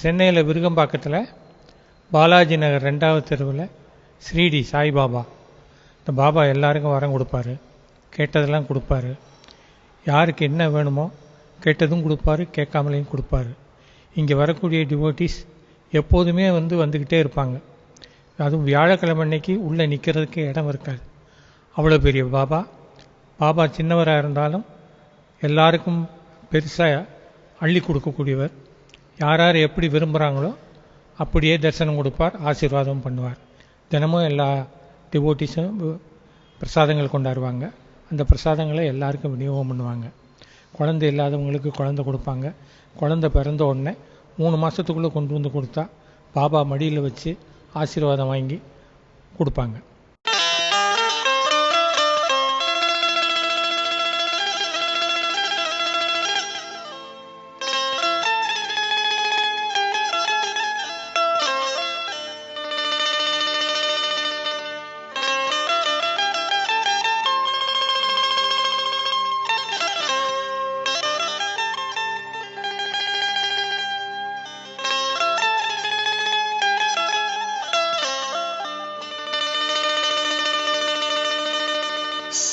சென்னையில் விருகம்பாக்கத்தில் பாலாஜி நகர் 2வது தெருவில் ஸ்ரீடி சாய்பாபா. இந்த பாபா எல்லாருக்கும் வரம் கொடுப்பாரு, கேட்டதெல்லாம் கொடுப்பாரு. யாருக்கு என்ன வேணுமோ கேட்டதும் கொடுப்பாரு, கேட்காமலையும் கொடுப்பாரு. இங்கே வரக்கூடிய டிவோட்டிஸ் எப்போதுமே வந்துக்கிட்டே இருப்பாங்க. அதுவும் வியாழக்கிழமை அன்னைக்கு உள்ளே நிற்கிறதுக்கு இடம் இருக்காது. அவ்வளோ பெரிய பாபா. பாபா சின்னவராக இருந்தாலும் எல்லாருக்கும் பெருசாக அள்ளி கொடுக்கக்கூடியவர். யார் யார் எப்படி விரும்புகிறாங்களோ அப்படியே தரிசனம் கொடுப்பார், ஆசீர்வாதம் பண்ணுவார். தினமும் எல்லா டிவோட்டிஸும் பிரசாதங்கள் கொண்டாடுவாங்க. அந்த பிரசாதங்களை எல்லாருக்கும் விநியோகம் பண்ணுவாங்க. குழந்தை இல்லாதவங்களுக்கு குழந்தை கொடுப்பாங்க. குழந்தை பிறந்த உடனே 3 மாதத்துக்குள்ளே கொண்டு வந்து கொடுத்தா பாபா மடியில் வச்சு ஆசீர்வாதம் வாங்கி கொடுப்பாங்க.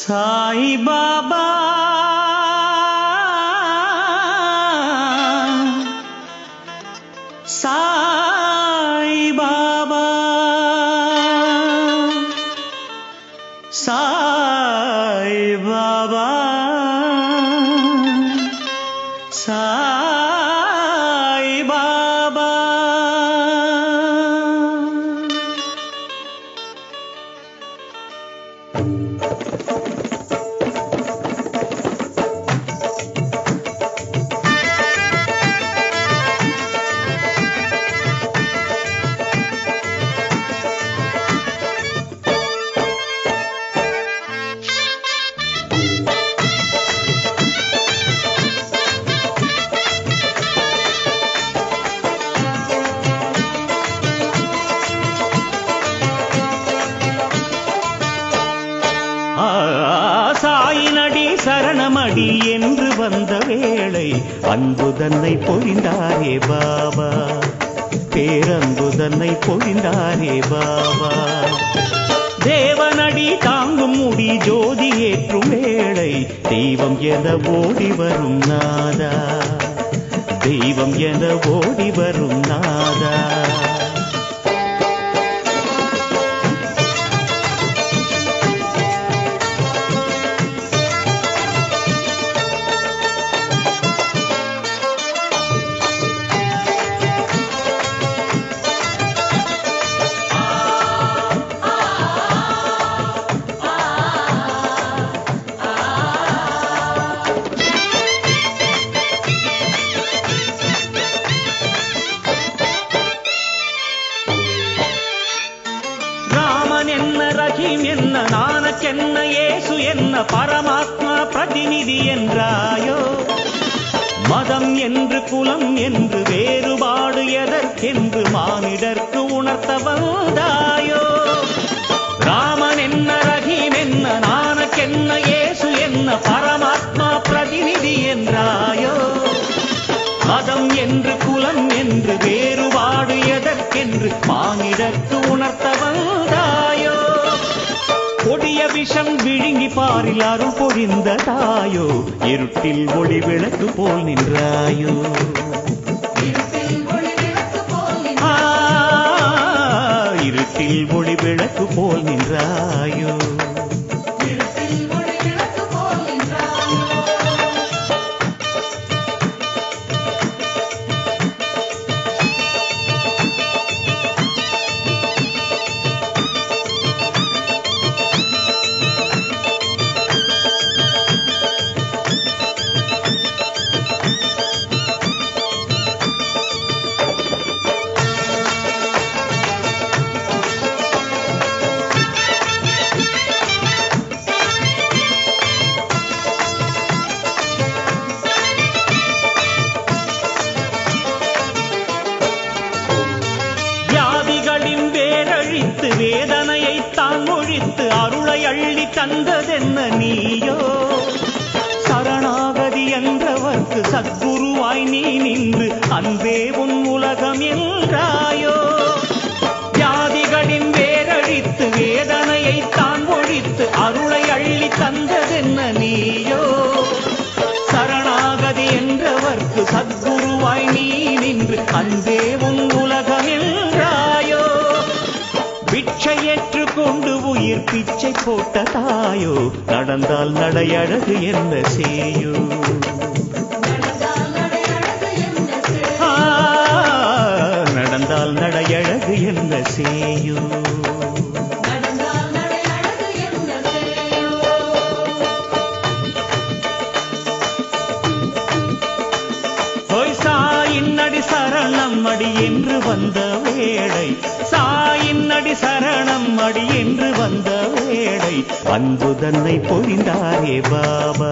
சாய் பாபா சாய் பாபா சாய் பாபா சாய் பாபா. சாயினடி சரணமடி என்று வந்த வேளை அன்பு தன்னை பொழிந்தாரே பாபா, பேரன்பு தன்னை பொழிந்தாரே பாபா. தேவனடி தாங்கும் முடி ஜோதி ஏற்றும் வேளை தெய்வம் என ஓடி வரும் நாதா, தெய்வம் என ஓடி வரும் நாதா. என்ன நானக்கென்ன ஏசு என்ன பரமாத்மா பிரதிநிதி என்றாயோ, மதம் என்று குலம் என்று வேறுபாடு எதற்கென்று மானிடர்க்கு உணர்த்த வந்தாயோ. ராமன் என்ன ரஹீம் என்ன நானக்கென்ன ஏசு என்ன பரமாத்மா பிரதிநிதி என்றாயோ, மதம் என்று குலம் என்று வேறுபாடு எதற்கென்று மானிடர்க்கு உணர்த்த வந்தாயோ. கொடிய விஷம் விழுங்கி பாரில் அருள் பொழிந்த தாயோ, இருட்டில் ஒளி விளக்கு போல் நின்றாயோ. இருட்டில் ஒளி விளக்கு போல் நின்றாயோ. வேதனையை தான் ஒழித்து அருளை அள்ளி தந்ததென்ன நீயோ. சரணாகதி என்றவர்க்கு சத்குருவாய் நீ நின்று அன்பே உன் உலகம் என்றாயோ வியாதிகளின் வேரழித்து வேதனையை தான் ஒழித்து அருளை அள்ளி தந்ததென்ன நீயோ சரணாகதி என்றவர்க்கு சத்குருவாய் நீ நின்று அன்பே உன் உலகம் என்றாயோ பிச்சை ஏற்றுக்கொண்டு உயிர் பிச்சை போட்ட தாயோ நடந்தால் நடையழகு என்ன செய்யோ நடந்தால் நடையழகு என்ன செய்யோ சாயின்னடி சரணம் அடி என்று வந்த வேளை சாயின்னடி சரணம் அடி என்று வந்த வேளை அன்பு தன்னை பொழிந்தாரே பாபா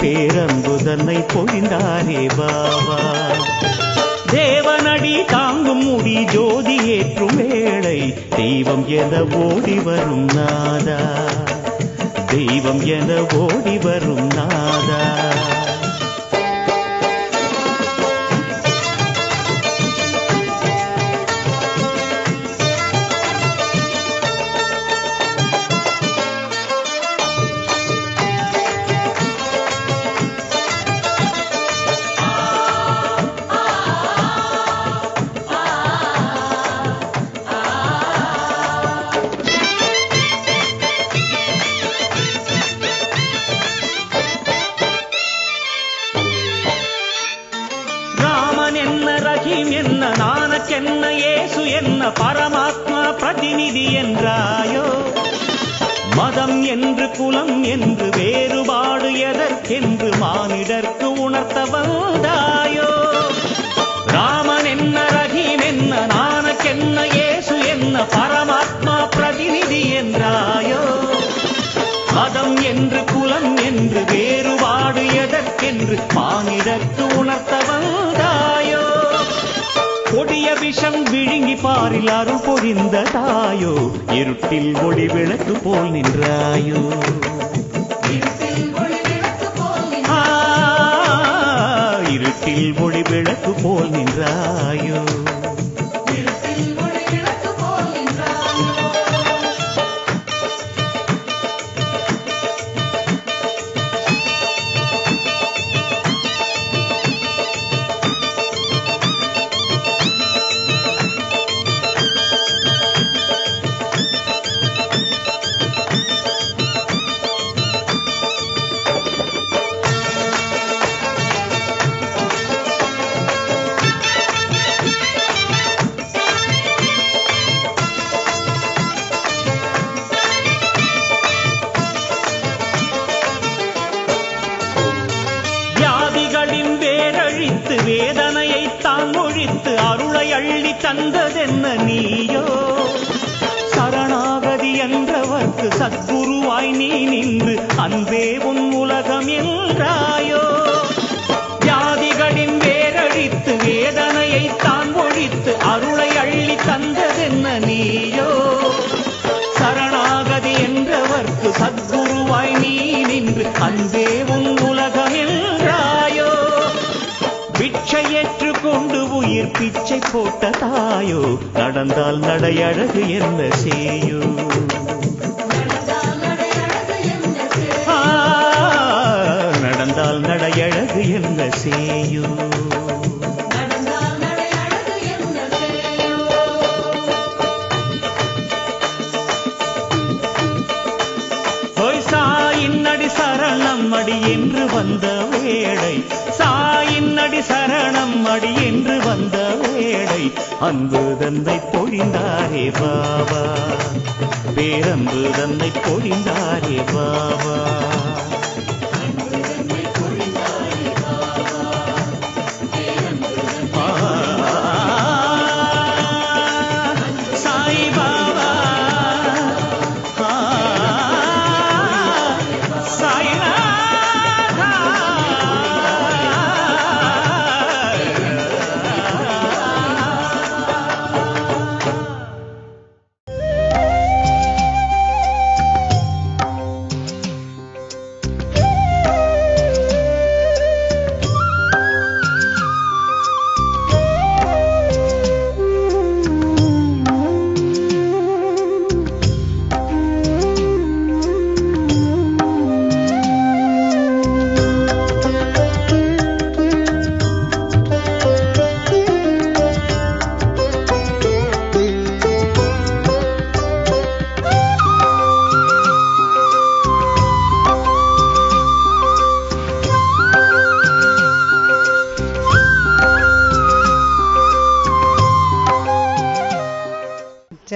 பேரன்பு தன்னை பொழிந்தாரே பாபா தேவனடி தாங்கும் முடி ஜோதி ஏற்றும் வேளை தெய்வம் என ஓடி வரும் நாதா தெய்வம் என ஓடி வரும் நாதா என்ன நானக்கென்ன ஏசு என்ன பரமாத்மா பிரதிநிதி என்றாயோ மதம் என்று குலம் என்று வேறுபாடு எதற்கென்று மானிடர்க்கு உணர்த்த வந்தாயோ ராமன் என்ன ரஹீம் என்ன நானக்கென்ன ஏசு என்ன பரமாத்மா பிரதிநிதி என்றாயோ மதம் என்று குலம் என்று வேறுபாடு எதற்கென்று மானிடர்க்கு உணர்த்த வந்தாயோ கொடிய விஷம் விழுங்கி பாரில் அருள் பொழிந்த தாயோ இருட்டில் ஒளி விளக்கு போல் நின்றாயோ இருட்டில் ஒளி விளக்கு போல் நின்றாயோ வேதனையை தான் ஒழித்து அருளை அள்ளி தந்ததென்ன நீயோ சரணாகதி என்றவர்க்கு சத்குருவாய் நீ நின்று அன்பே உன் உலகம் என்றாயோ வியாதிகளின் வேரழித்து வேதனையை தான் ஒழித்து அருளை அள்ளி தந்ததென்ன நீயோ சரணாகதி என்றவர்க்கு சத்குருவாய் நீ நின்று அன்பே உன் உலகம் என்றாயோ பிச்சை ஏற்றுக்கொண்டு உயிர் பிச்சை போட்ட தாயோ நடந்தால் நடையழகு என்ன செய்யோ நடந்தால் நடையழகு என்ன செய்யோ சாயின்னடி சரணம் அடி என்று வந்த வேளை சாயின்னடி சரணம் அடி என்று வந்த வேளை அன்பு தன்னை பொழிந்தாரே பாபா பேரன்பு தன்னை பொழிந்தாரே பாபா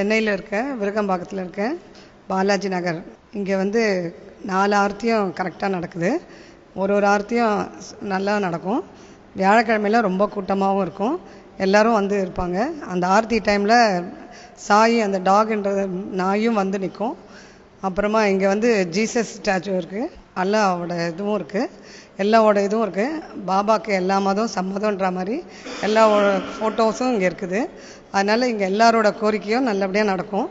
சென்னையில் இருக்கேன், விருகம்பாக்கத்தில் இருக்கேன், பாலாஜி நகர். இங்கே வந்து 4 ஆர்த்தியும் கரெக்டாக நடக்குது. ஒரு ஆர்த்தியும் நல்லா நடக்கும். வியாழக்கிழமையில் ரொம்ப கூட்டமாகவும் இருக்கும். எல்லோரும் வந்து இருப்பாங்க. அந்த ஆர்த்தி டைமில் சாய் அந்த டாக்ன்ற நாயும் வந்து நிற்கும். அப்புறமா இங்கே வந்து ஜீசஸ் ஸ்டாச்சு இருக்குது, அல்லாவோட இதுவும் இருக்குது, எல்லாவோட இதுவும் இருக்குது. பாபாவுக்கு எல்லா மதம் சம்மதம்ன்ற மாதிரி எல்லாவோட ஃபோட்டோஸும் இங்கே இருக்குது. அதனால் இங்கே எல்லாரோட கோரிக்கையும் நல்லபடியாக நடக்கும்.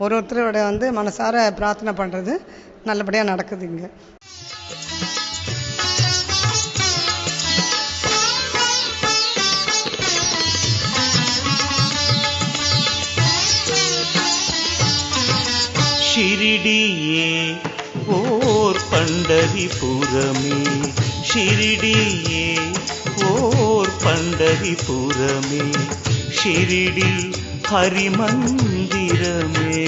ஒருத்தரோட வந்து மனசார பிரார்த்தனை பண்ணுறது நல்லபடியாக நடக்குது இங்கே. ஷிரிடியே ஓர் பண்டரிபுரமே, ஷிரிடியே ஓர் பண்டரிபுரமே, ஷிரிடி ஹரிமந்திரமே,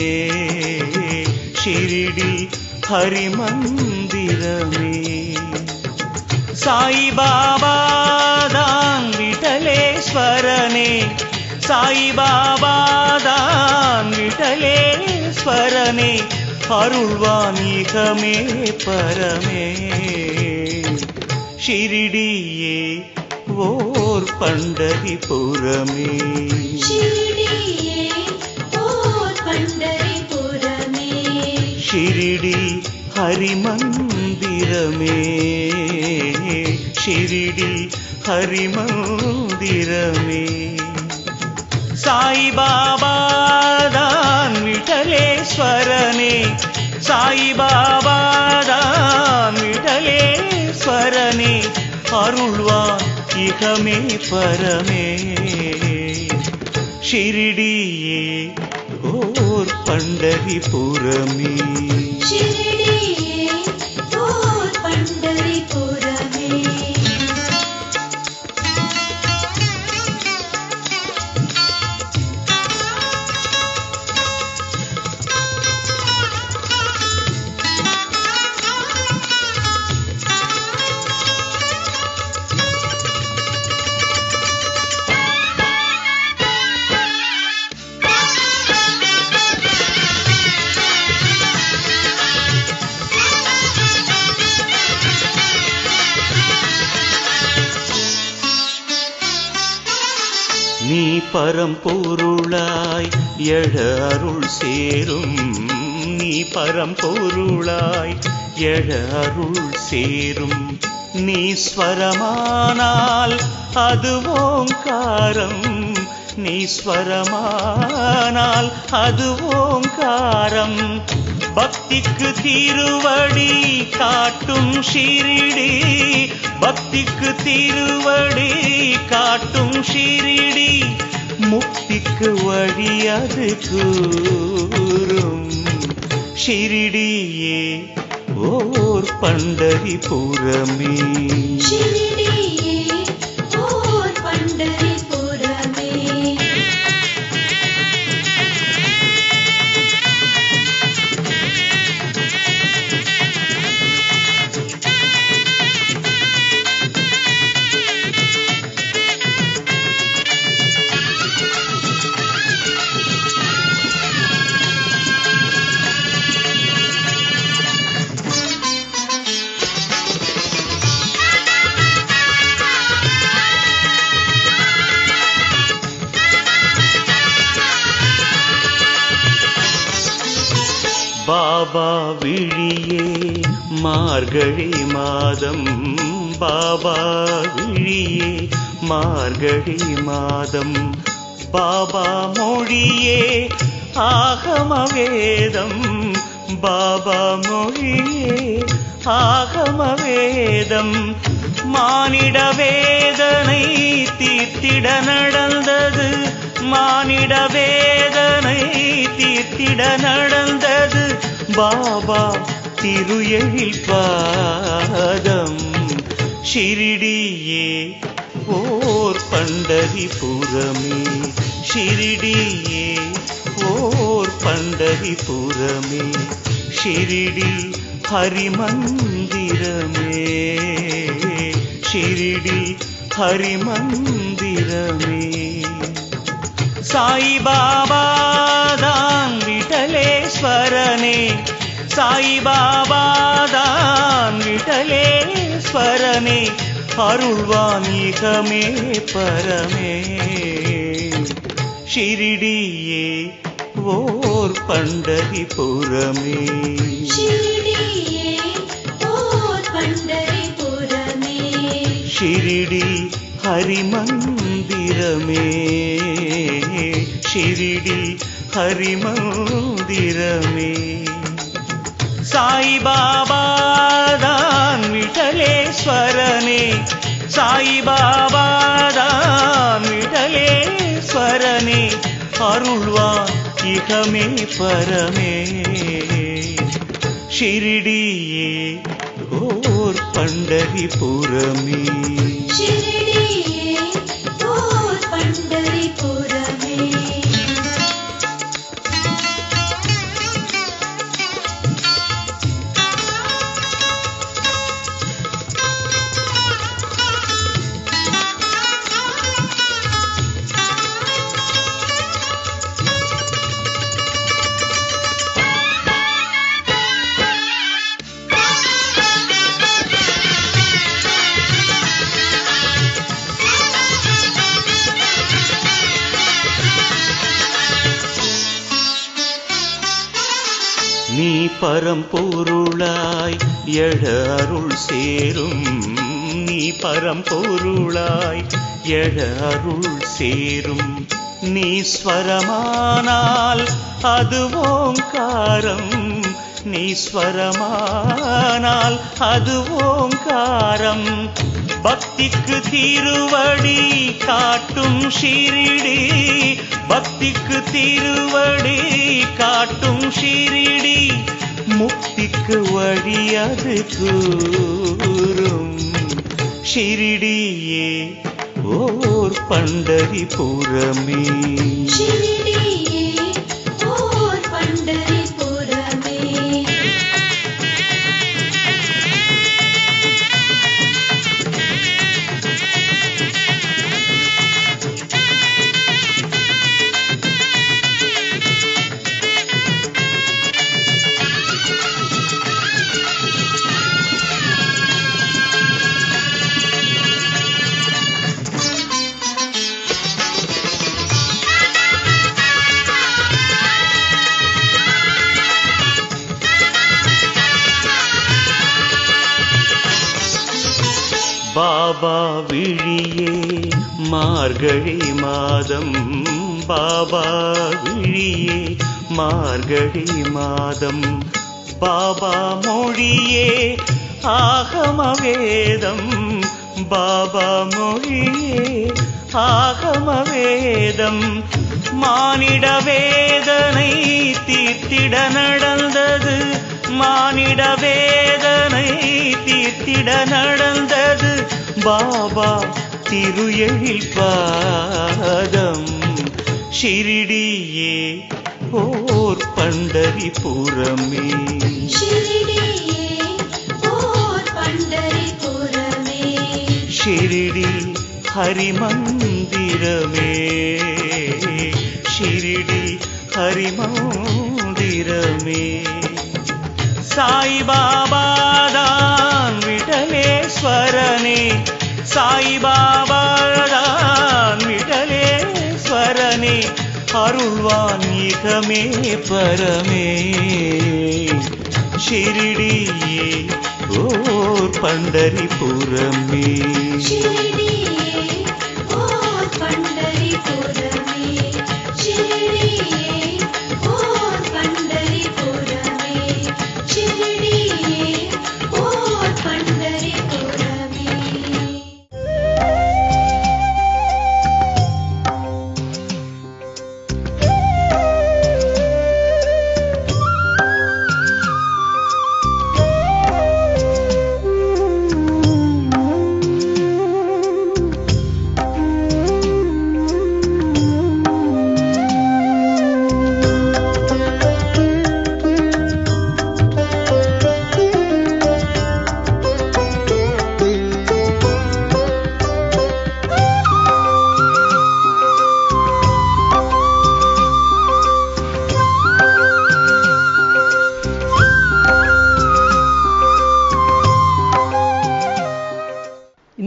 ஷிரிடி ஹரிமந்திரமே. சாயிபாபா தான் விட்டலேஸ்வரனே, சாயிபாபா தான் விட்டலேஸ்வரனே, அருள்வான் இகமே பரமே. ஷிரிடியே ஓர் பண்டரிபுரமே, ஷிரிடியே ஓர் பண்டரிபுரமே, ஷிரிடி ஹரிமந்திரமே, ஷிரிடி ஹரிமந்திரமே. சாயிபாபா தான் விட்டலேஸ்வரனே, சாயிபாபா தான் விட்டலேஸ்வரனே, அருள்வான் இகமே பரமே. ஷிரிடியே ஓர் பண்டரிபுரமே, ஷிரிடியே ஓர் பண்டரிபுரமே. நீ பரம்பொருளாய் எழ அருள் சேரும், நீ பரம்பொருளாய் எழ அருள் சேரும். நீ ஸ்வரமானால் அது ஓங்காரம், நீ ஸ்வரமானால் அது ஓங்காரம். பக்திக்கு திருவடி காட்டும் ஷிரிடி, பக்திக்கு திருவடி காட்டும் ஷிரிடி, முக்திக்கு வழி அது கூறும். ஷிரிடியே ஓர் பண்டரிபுரமே, ஷிரிடியே ஓர் பண்டரிபுரமே. பாபா விழியே மார்கழி மாதம், பாபா விழியே மார்கழி மாதம். பாபா மொழியே ஆகம வேதம், பாபா மொழியே ஆகம வேதம். மானிட வேதனை தீர்த்திட நடந்தது, மானிட வேதனை தீர்த்திட நடந்தது, பாபா திரு எழில் பாதம். ஷிரிடியே ஓர் பண்டரிபுரமே, ஷிரிடியே ஓர் பண்டரிபுரமே, ஷிரிடி ஹரிமந்திரமே, ஷிரிடி ஹரிமந்திரமே. சாயிபாபாதான் விட்டலேஸ்வரனே, சாயிபாபாதான் விட்டலேஸ்வரனே, அருள்வான் இகமே பரமே. ஷிரிடியே ஓர் பண்டரிபுரமே, ஷிரிடியே ஓர் பண்டரிபுரமே, ஷிரிடி ஹரிமந்திரமே, ஷிரிடி ஹரிமந்திரமே. சாயிபாபாதான் விட்டலேஸ்வரனே, சாயிபாபாதான் விட்டலேஸ்வரனே, அருள்வான் இகமே பரமே. ஷிரிடியே ஓர் பண்டரிபுரமே, ஷிரிடியே ஓர் பண்டரிபுரமே. நீ பரம்பொருளாய் எழ அருள் சேரும், நீ பரம்பொருளாய் எழ அருள் சேரும். நீ ஸ்வரமானால் அது ஓங்காரம், நீ ஸ்வரமானால் அது ஓங்காரம். பக்திக்கு திருவடி காட்டும் ஷிரிடி, பக்திக்கு திருவடி காட்டும் ஷிரிடி, முக்திக்கு வழி அது கூறும். ஷிரிடியே ஓர் பண்டரிபுரமே, ஷிரிடியே ஓர் பண்டரிபுரமே. பாபா விழியே மார்கழி மாதம், பாபா விழியே மார்கழி மாதம். பாபா மொழியே ஆகம வேதம், பாபா மொழியே ஆகம வேதம். மானிட வேதனை தீர்த்திட நடந்தது, மானிட வேதனை தீர்த்திட நடந்தது, பாபா திரு எழில் பாதம். ஷிரிடியே ஓர் பண்டரிபுரமே, ஷிரிடியே ஓர் பண்டரிபுரமே. ஷிரிடி ஹரிமந்திரமே, ஷிரிடி ஹரிமந்திரமே. சாயிபாபாதான் விட்டலேஸ்வரனே, சாயிபாபாதான் விட்டலேஸ்வரனே, அருள்வான் இகமே பரமே. ஷிரிடியே ஓர் பண்டரிபுரமே, ஷிரிடியே ஓர் பண்டரிபுரமே, ஷிரிடியே ஓர் பண்டரிபுரமே, ஷிரிடியே ஓர் பண்டரிபுரமே.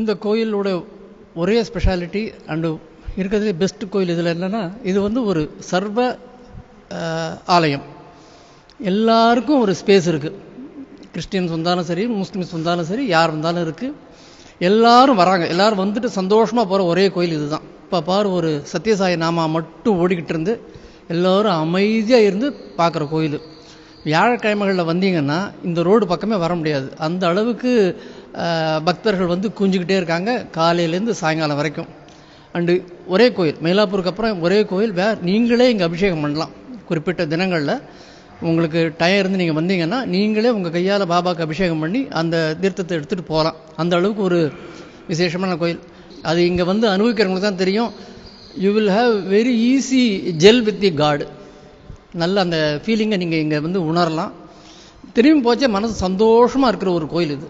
இந்த கோயிலோட ஒரே ஸ்பெஷாலிட்டி அண்டு இருக்கிறதுலே பெஸ்ட் கோயில் இதில் என்னென்னா, இது வந்து ஒரு சர்வ ஆலயம். எல்லாருக்கும் ஒரு ஸ்பேஸ் இருக்குது. கிறிஸ்டியன்ஸ் வந்தாலும் சரி, முஸ்லீம்ஸ் வந்தாலும் சரி, யார் வந்தாலும் இருக்குது. எல்லாரும் வராங்க. எல்லோரும் வந்துட்டு சந்தோஷமாக போகிற ஒரே கோயில் இது தான். இப்போ பாரு, ஒரு சத்யசாயி நாமா மட்டும் ஓடிக்கிட்டு இருந்து எல்லோரும் அமைதியாக இருந்து பார்க்குற கோயில். வியாழக்கிழமைகளில் வந்தீங்கன்னா இந்த ரோடு பக்கமே வர முடியாது. அந்த அளவுக்கு பக்தர்கள் வந்து குஞ்சிக்கிட்டே இருக்காங்க காலையிலேருந்து சாயங்காலம் வரைக்கும். அண்டு ஒரே கோயில், மயிலாப்பூருக்கு அப்புறம் ஒரே கோயில். நீங்களே இங்கே அபிஷேகம் பண்ணலாம். குறிப்பிட்ட தினங்களில் உங்களுக்கு டயம் இருந்து நீங்கள் வந்தீங்கன்னா நீங்களே உங்கள் கையால் பாபாவுக்கு அபிஷேகம் பண்ணி அந்த தீர்த்தத்தை எடுத்துகிட்டு போகலாம். அந்த அளவுக்கு ஒரு விசேஷமான கோயில். அது இங்கே வந்து அனுபவிக்கிறவங்களுக்கு தான் தெரியும். You will have very easy gel with the God. நல்ல அந்த ஃபீலிங்கை நீங்கள் இங்கே வந்து உணரலாம். திரும்பி போச்சே மனசு சந்தோஷமாக இருக்கிற ஒரு கோயில் இது.